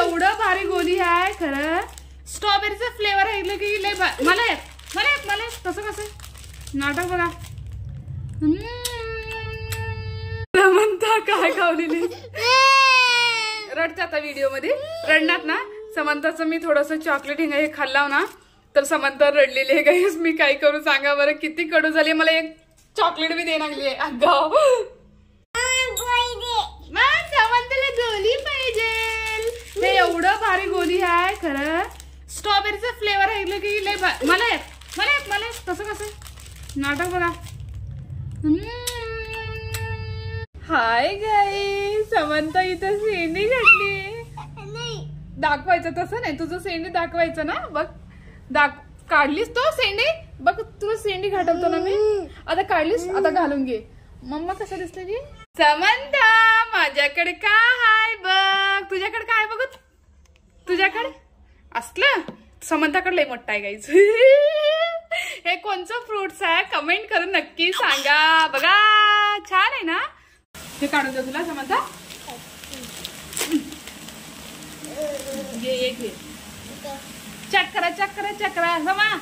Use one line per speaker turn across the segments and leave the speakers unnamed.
एवढं भारी गोली आहे खरं. स्ट्रॉबेरीचा फ्लेवर आहे की लय मला तसं कसं नाटक बघा. समंता काय खावलेली रडते आता व्हिडिओ मध्ये. रडणार ना समंताचं. मी थोडस चॉकलेट हे खाल्लाव ना तर समंता रडलेली आहे. गाईस मी काय करू सांगा बरं. किती कडू झाली. मला एक चॉकलेट बी दे लागली. अगं समंताला गोली पाहिजे. हे एवढं भारी गोली आहे खरं. स्ट्रॉबेरीचा फ्लेवर आहे की लय मला तसं कसं नाटक बघा. हाय गाई समंता इथं सेंडी घातली. दाखवायचं तसं नाही. तुझं सेंडी दाखवायचं ना. बघ काढलीस तो सेंडी. बघ तुला सेंडी घाटवतो ना मी. आता काढलीस आता घालून घे. मम्मा कसं दिसलं की समंता माझ्याकडे काय हाय बघ. तुझ्याकडे काय बघ. तुझ्याकडे असलं समंताकडे लय मोठा आहे गाईज. हे कोणचं फ्रुट्स आहे कमेंट करून नक्की सांगा. बघा छान आहे ना. हे काढून दे तुला समंता. घे चेक करा समा.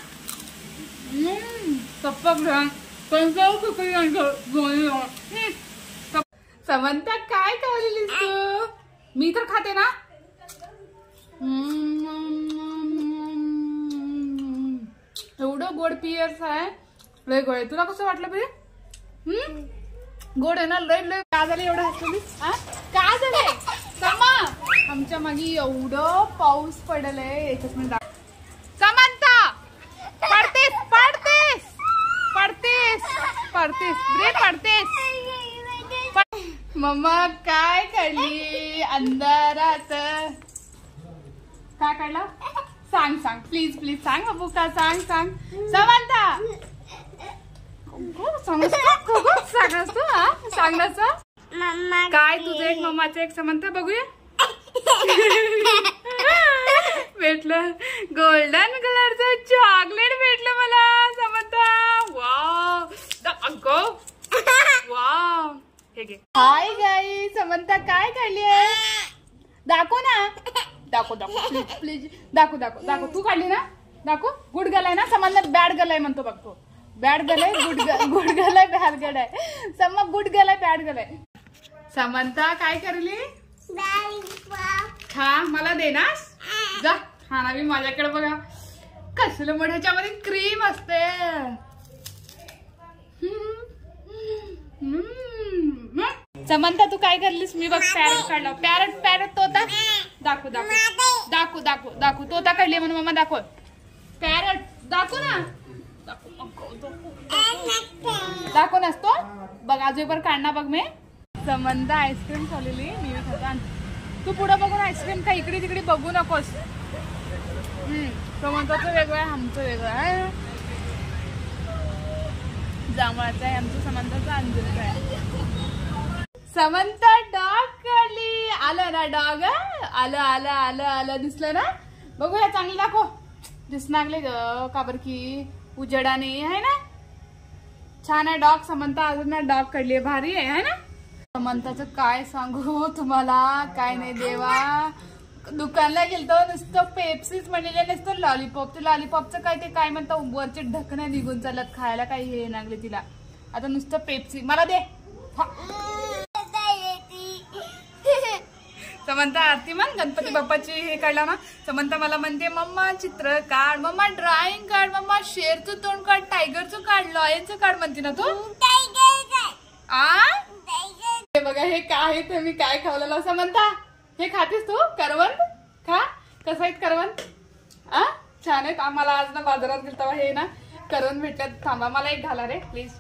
समंता काय खावलेलीस तू. मी तर खाते ना. एवढं गोड पियर्स आहे. लय गोड आहे. तुला कसं वाटलं बे. गोड आहे ना. लय का झालं एवढं हसलीस. का झालंय समा. आमच्या मागे एवढं पाऊस पडलंय. एकच मिनिट. समंता पडतेस. मम्मा काय काढली अंधारात. काय काढला सांग प्लीज सांग बाबू. का सांग समंता. सांगण्याचं काय तुझं एक मम्माचं एक समंता बघूया. भेटलं गोल्डन कलरचं चॉकलेट भेटलं मला समंता. Wow wow. हे घे. हाय गाई समंता काय काढली आहे. दाखव ना. दाखव प्लीज दाखव. तू काढली ना. दाखव. गुड गर्ल आहे ना. समंता बॅड गर्ल आहे म्हणतो बघतो. बॅड गर्ल आहे गुड गर्ल आहे बॅड गर्ल आहे. समा गुड गर्ल आहे बॅड गर्ल आहे. समंता काय करली. खा मला दे ना. जा खाना बी माझ्याकडे बघा. कसलं मग ह्याच्यामध्ये क्रीम असते. समंता तू काय करलीस. मी बघ पॅरट काढला. पॅरट तोता. दाखव तोता काढली म्हणून मम्मा दाखव. पॅरट दाखव ना. दाखव नसतो बघ. आजूबाजूला काढणार बघ. मी समंता आईस्क्रीम खाल्लेली. मी खाता. तू पुढे बघून आईस्क्रीम खा. इकडे तिकडे बघू नकोस. समंताचं वेगळं आहे आमचं वेगळं आहे. जांभळाचं आहे आमचं. समंताचं अंजीरचं आहे. समंता डॉग काढली. आलं ना डॉग. आलं दिसलं ना. बघूया चांगलं दाखव. दिसनागले ग काबर की उजेडाने आहे ना. छान आहे डॉग. समंता अजून ना डॉग काढली. भारी आहे ना. समंताचं काय सांगू तुम्हाला. काय नाही देवा. दुकानला गेलतो नुसतं पेप्सीच म्हणलेले नसतं लॉलीपॉप. ते लॉलीपॉपचं काय ते काय म्हणतं वरचे ढकण्या निघून चालत. खायला काही हे लागले तिला. आता नुसतं पेप्सी मला दे. समंता आरती म्हण गणपती बाप्पाची हे काढला ना. समंता मला म्हणते मम्मा चित्र काढ. मम्मा ड्रॉइंग काढ. मम्मा शेरचं तोंड काढ. टायगरचं काढ. लॉयनचं काढ म्हणते ना तू. बघा हे काय ते मी काय खावलेलं. समंता हे खातेस तू. करवंद खा. कसं आहेत करवंद. छान आहेत. आम्हाला आज ना बाजारात गेलो तेव्हा हे ना करवंद भेटल्यात. थांबा मला एक घाला रे प्लीज.